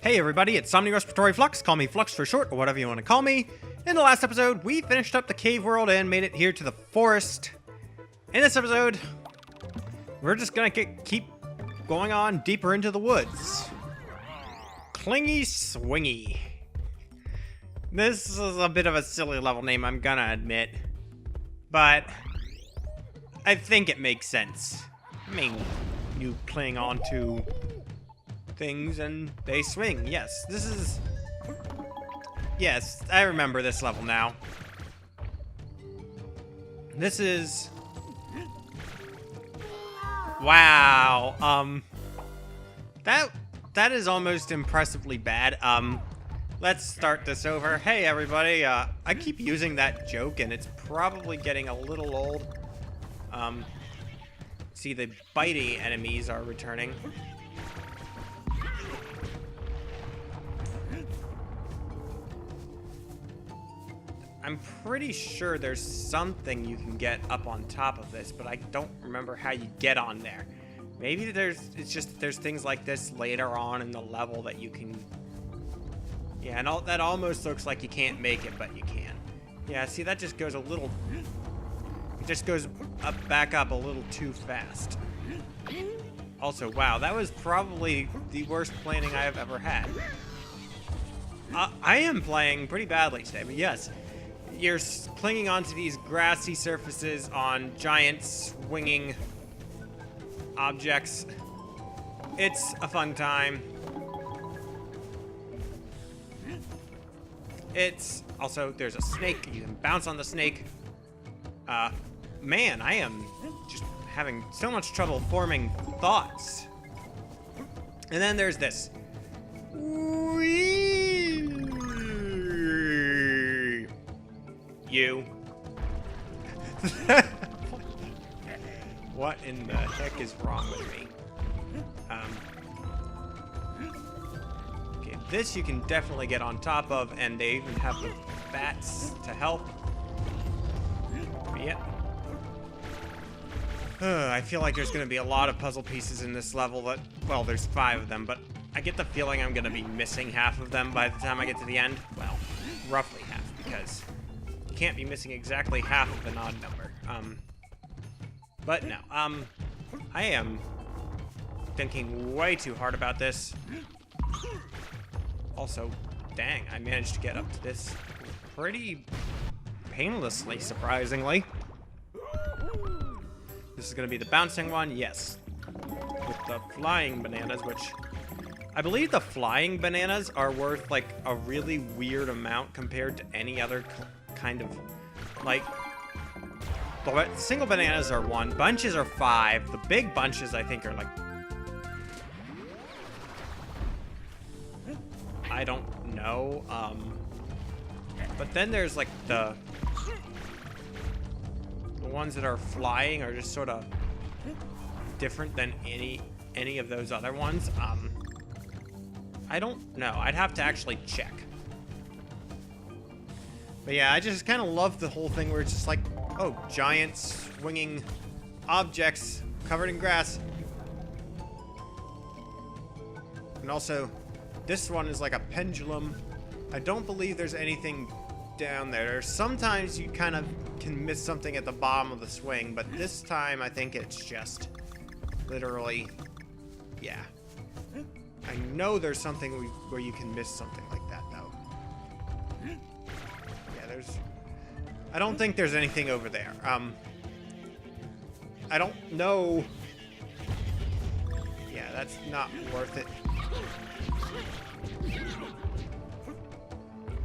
Hey everybody, it's Somni Respiratory Flux, call me Flux for short, or whatever you want to call me. In the last episode, we finished up the cave world and made it here to the forest. In this episode, we're just gonna keep going on deeper into the woods. Clingy Swingy. This is a bit of a silly level name, I'm gonna admit. But I think it makes sense. I mean, you cling onto things and they swing. Yes, this is... Yes, I remember this level now. This is... Wow. That is almost impressively bad. Let's start this over. Hey everybody, I keep using that joke and it's probably getting a little old. See, the bitey enemies are returning. I'm pretty sure there's something you can get up on top of this, but I don't remember how you get on there. Maybe there's things like this later on in the level that you can... Yeah, and that almost looks like you can't make it, but you can. Yeah, see, that just goes a little... It just goes back up a little too fast. Also, wow, that was probably the worst planning I have ever had. I am playing pretty badly today, but yes. You're clinging onto these grassy surfaces on giant swinging objects. It's a fun time. It's also, there's a snake. You can bounce on the snake. Man, I am just having so much trouble forming thoughts. And then there's this. You. What in the heck is wrong with me? Okay, this you can definitely get on top of, and they even have the bats to help. Yep. I feel like there's going to be a lot of puzzle pieces in this level that, well, there's 5 of them, but I get the feeling I'm going to be missing half of them by the time I get to the end. Well, roughly half, because you can't be missing exactly half of an odd number. But no, I am thinking way too hard about this. Also, dang, I managed to get up to this pretty painlessly, surprisingly. This is going to be the bouncing one, yes. With the flying bananas, which... I believe the flying bananas are worth, like, a really weird amount compared to any other kind of... Like... The single bananas are 1, bunches are 5, the big bunches, I think, are, like... I don't know, But then there's, like, the ones that are flying are just sort of different than any of those other ones. I don't know. I'd have to actually check. But yeah, I just kind of love the whole thing where it's just like, oh, giant swinging objects covered in grass. And also, this one is like a pendulum. I don't believe there's anything down there. Sometimes you kind of can miss something at the bottom of the swing, but this time I think it's just literally, yeah. I know there's something where you can miss something like that, though. Yeah, I don't think there's anything over there. I don't know. Yeah, that's not worth it.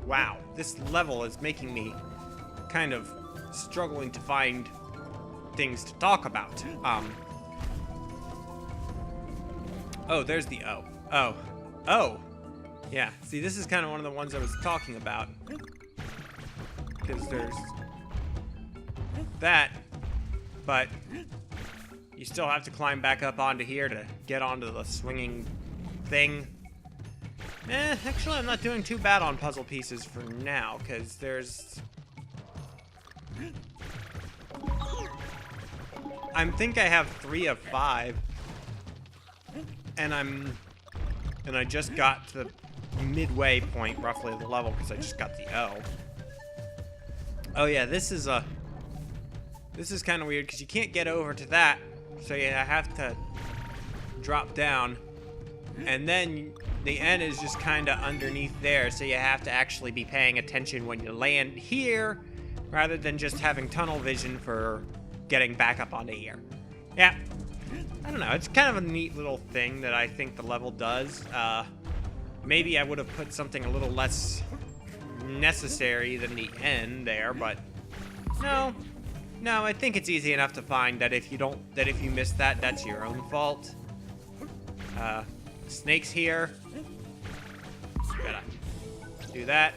Wow, this level is making me kind of struggling to find things to talk about. Oh, there's the O. Oh. Yeah, see, this is kind of one of the ones I was talking about. Because there's that, but you still have to climb back up onto here to get onto the swinging thing. Actually, I'm not doing too bad on puzzle pieces for now, because there's... I think I have 3 of 5. And I'm And I just got to the midway point, roughly, of the level, because I just got the L. Oh yeah, this is kind of weird, because you can't get over to that, so you have to drop down. And then the N is just kind of underneath there, so you have to actually be paying attention when you land here, rather than just having tunnel vision for getting back up onto here. Yeah, I don't know, it's kind of a neat little thing that I think the level does. Maybe I would have put something a little less necessary than the N there, but no, I think it's easy enough to find that if you miss that, that's your own fault. Snakes here. Gotta do that.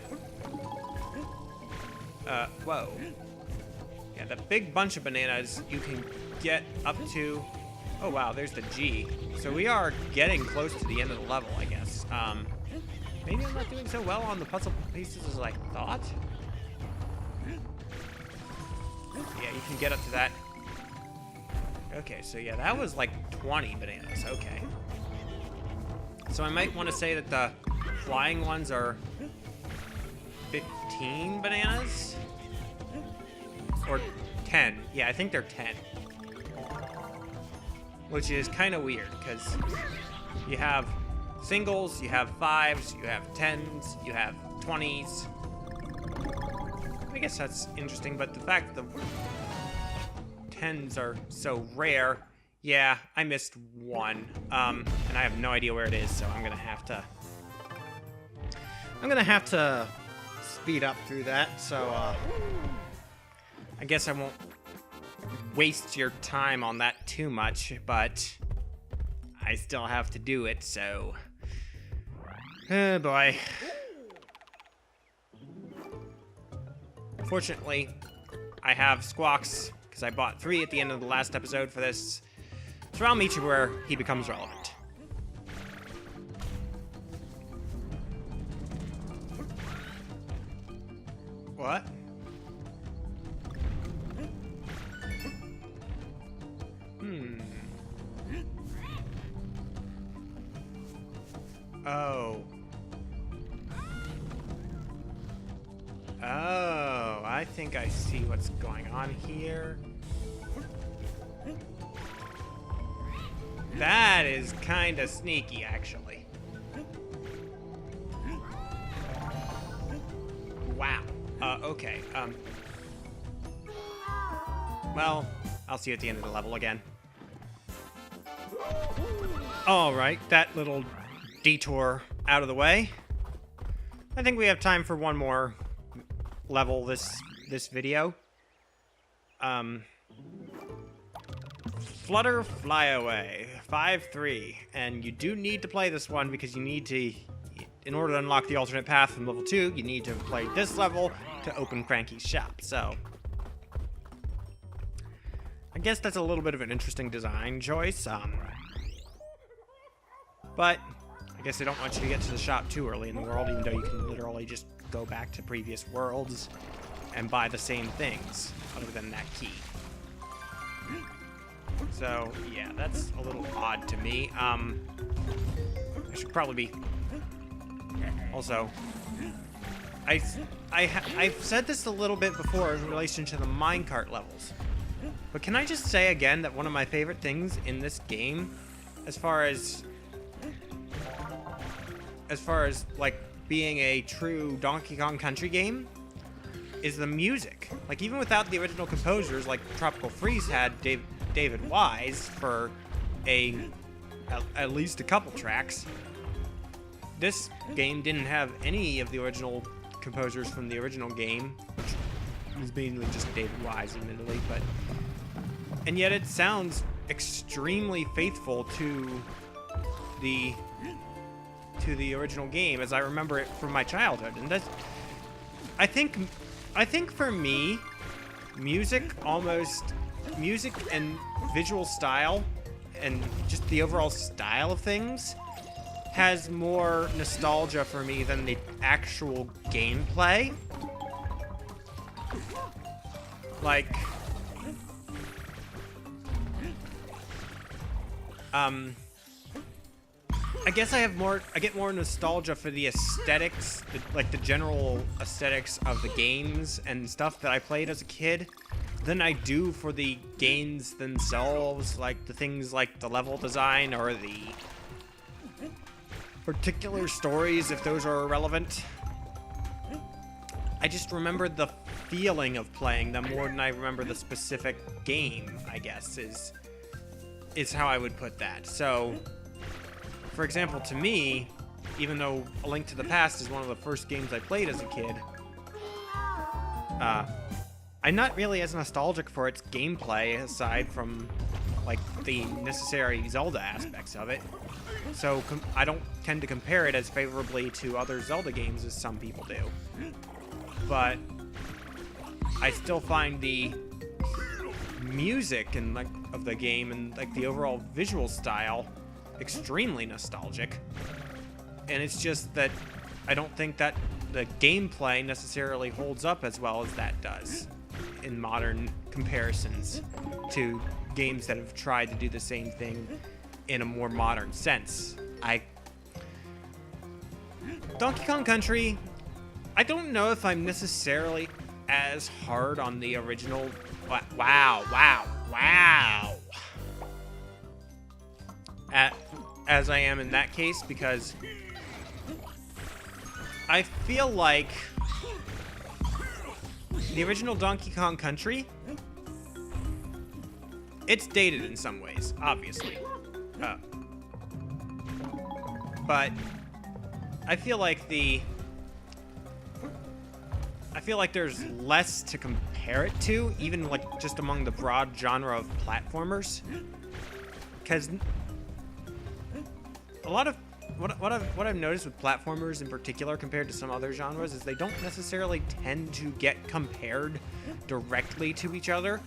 Whoa. Yeah, the big bunch of bananas you can get up to. Oh wow, there's the G. So we are getting close to the end of the level, I guess. Maybe I'm not doing so well on the puzzle pieces as I thought. Yeah, you can get up to that. Okay, so yeah, that was like 20 bananas. Okay. So I might want to say that the flying ones are 15 bananas? Or 10. Yeah, I think they're 10. Which is kind of weird, because you have singles, you have 5s, you have 10s, you have 20s. I guess that's interesting, but the fact that the 10s are so rare, yeah, I missed one, and I have no idea where it is, so I'm gonna have to speed up through that, so, I guess I won't waste your time on that too much, but I still have to do it, so, oh boy. Fortunately, I have squawks, because I bought 3 at the end of the last episode for this. So I'll meet you where he becomes relevant. What? Oh. Oh, I think I see what's going on here. That is kind of sneaky, actually. Wow. Okay. Well, I'll see you at the end of the level again. All right, that little detour out of the way. I think we have time for one more level this video. Flutter Fly Away 5-3, and you do need to play this one because you need to, in order to unlock the alternate path from level 2, you need to play this level to open Cranky's shop. So I guess that's a little bit of an interesting design choice. But I guess they don't want you to get to the shop too early in the world, even though you can literally just go back to previous worlds and buy the same things, other than that key. So, yeah, that's a little odd to me. I should probably be... Also, I've said this a little bit before in relation to the minecart levels. But can I just say again that one of my favorite things in this game, as far as like being a true Donkey Kong Country game, is the music. Like, even without the original composers, like Tropical Freeze had David Wise for at least a couple tracks. This game didn't have any of the original composers from the original game, which was mainly just David Wise, admittedly, and yet it sounds extremely faithful to the original game as I remember it from my childhood. And that's, I think for me, music and visual style and just the overall style of things has more nostalgia for me than the actual gameplay. Like, I guess I get more nostalgia for the aesthetics, like the general aesthetics of the games and stuff that I played as a kid, than I do for the games themselves, like the things like the level design or the particular stories, if those are relevant. I just remember the feeling of playing them more than I remember the specific game, I guess, is how I would put that. So, for example, to me, even though A Link to the Past is one of the first games I played as a kid, I'm not really as nostalgic for its gameplay, aside from, like, the necessary Zelda aspects of it. So, I don't tend to compare it as favorably to other Zelda games as some people do. But I still find the music and, like, of the game and, like, the overall visual style extremely nostalgic. And it's just that I don't think that the gameplay necessarily holds up as well as that does in modern comparisons to games that have tried to do the same thing in a more modern sense. Donkey Kong Country, I don't know if I'm necessarily as hard on the original. Wow. As I am in that case, because I feel like the original Donkey Kong Country, it's dated in some ways, obviously. But I feel like there's less to compare it to, even like just among the broad genre of platformers. Because a lot of what I've noticed with platformers in particular compared to some other genres is they don't necessarily tend to get compared directly to each other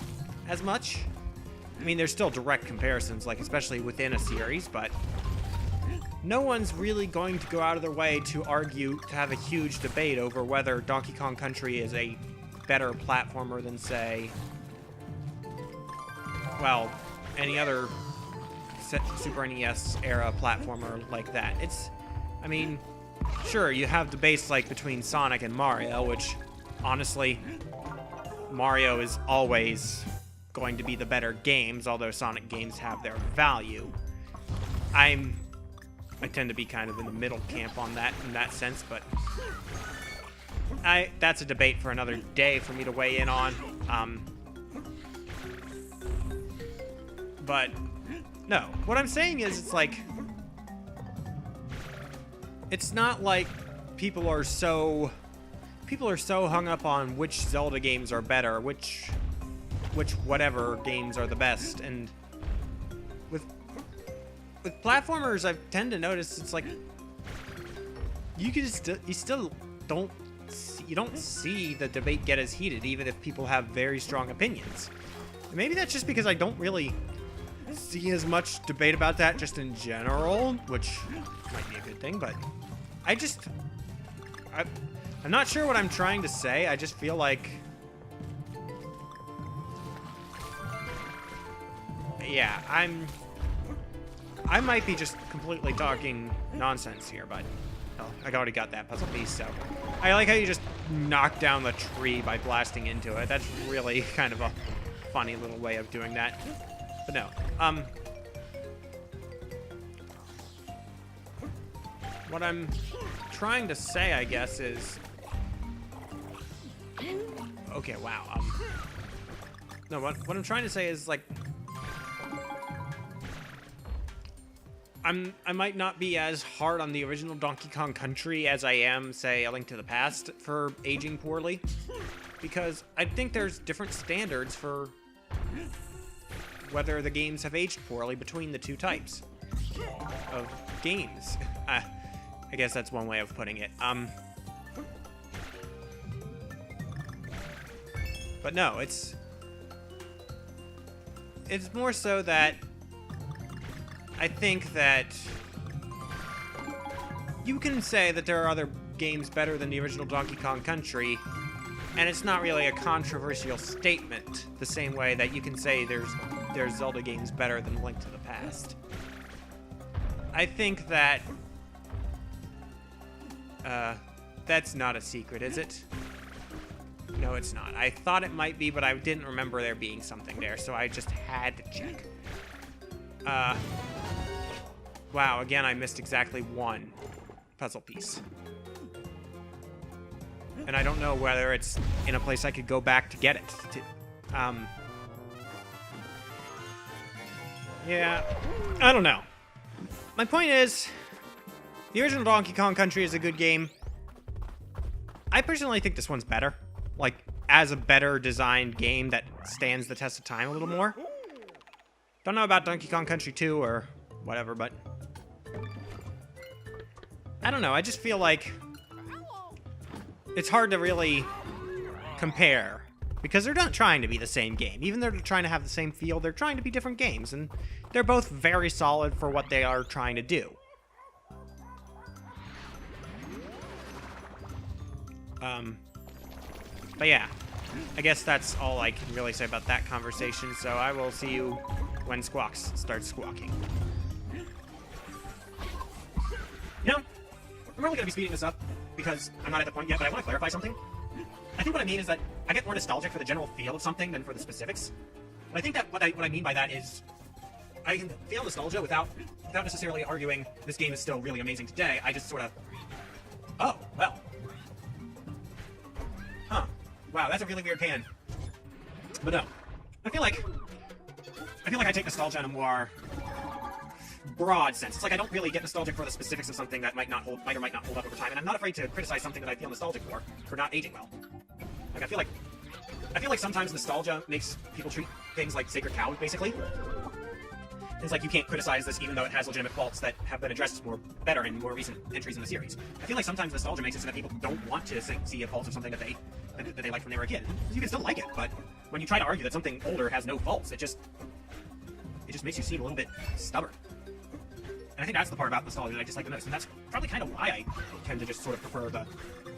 as much. I mean, there's still direct comparisons, like especially within a series, but no one's really going to go out of their way to have a huge debate over whether Donkey Kong Country is a better platformer than, say, well, any other Super NES era platformer like that. I mean, sure, you have debates like between Sonic and Mario, which, honestly, Mario is always going to be the better games, although Sonic games have their value. I tend to be kind of in the middle camp on that in that sense, but that's a debate for another day for me to weigh in on. But no, what I'm saying is it's not like people are so hung up on which Zelda games are better, which whatever games are the best, and with platformers, I tend to notice it's like you still don't see the debate get as heated, even if people have very strong opinions. And maybe that's just because I don't really see as much debate about that just in general, which might be a good thing, but I'm not sure what I'm trying to say. I just feel like, yeah, I might be just completely talking nonsense here, but I already got that puzzle piece, so. I like how you just knock down the tree by blasting into it. That's really kind of a funny little way of doing that. But no, what I'm trying to say, I guess, is, okay, wow, no, what I'm trying to say is, like, I might not be as hard on the original Donkey Kong Country as I am, say, A Link to the Past for aging poorly, because I think there's different standards for whether the games have aged poorly between the two types of games. I guess that's one way of putting it. But no, it's more so that I think that you can say that there are other games better than the original Donkey Kong Country, and it's not really a controversial statement, the same way that you can say there's Zelda games better than Link to the Past. I think that... that's not a secret, is it? No, it's not. I thought it might be, but I didn't remember there being something there, so I just had to check. Wow, again, I missed exactly one puzzle piece. And I don't know whether it's in a place I could go back to get it. Yeah, I don't know. My point is, the original Donkey Kong Country is a good game. I personally think this one's better. Like, as a better designed game that stands the test of time a little more. Don't know about Donkey Kong Country 2 or whatever, but... I don't know, I just feel like... it's hard to really compare. Because they're not trying to be the same game. Even though they're trying to have the same feel, they're trying to be different games. And they're both very solid for what they are trying to do. But yeah, I guess that's all I can really say about that conversation, so I will see you when Squawks starts squawking. You know, I'm really going to be speeding this up, because I'm not at the point yet, but I want to clarify something. I think what I mean is that I get more nostalgic for the general feel of something than for the specifics. But I think that what I mean by that is, I can feel nostalgia without necessarily arguing this game is still really amazing today. I just sort of, oh, well. Huh. Wow, that's a really weird pan. But no. I feel like I take nostalgia in a more broad sense. It's like I don't really get nostalgic for the specifics of something that might or might not hold up over time, and I'm not afraid to criticize something that I feel nostalgic for not aging well. Like I feel like sometimes nostalgia makes people treat things like sacred cows, basically. It's like you can't criticize this even though it has legitimate faults that have been addressed better in more recent entries in the series. I feel like sometimes nostalgia makes it so that people don't want to see a fault of something that they liked when they were a kid. You can still like it, but when you try to argue that something older has no faults, it just makes you seem a little bit stubborn. And I think that's the part about nostalgia that I dislike the most, and that's probably kind of why I tend to just sort of prefer the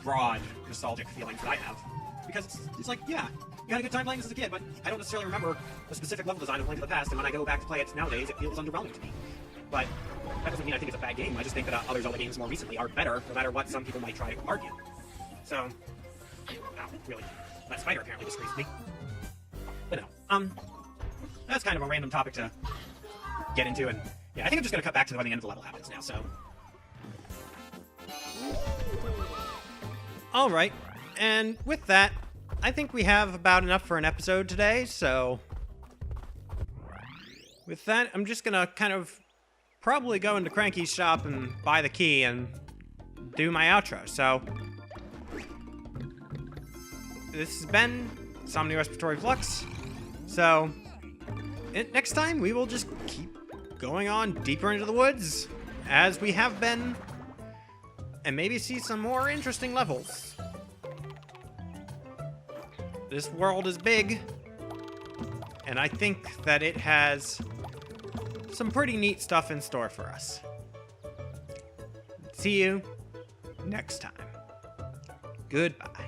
broad nostalgic feelings that I have. Because it's like, yeah, you had a good time playing this as a kid, but I don't necessarily remember the specific level design of Link to the Past, and when I go back to play it nowadays, it feels underwhelming to me. But that doesn't mean I think it's a bad game. I just think that other Zelda games more recently are better, no matter what some people might try to argue. So, wow, really, that spider apparently disgraced me. But no, that's kind of a random topic to get into, and yeah, I think I'm just going to cut back to when the end of the level happens now, so. Alright, and with that, I think we have about enough for an episode today, so with that, I'm just gonna kind of probably go into Cranky's shop and buy the key and do my outro, so this has been Somni Respiratory Flux, so next time we will just keep going on deeper into the woods, as we have been, and maybe see some more interesting levels. This world is big, and I think that it has some pretty neat stuff in store for us. See you next time. Goodbye.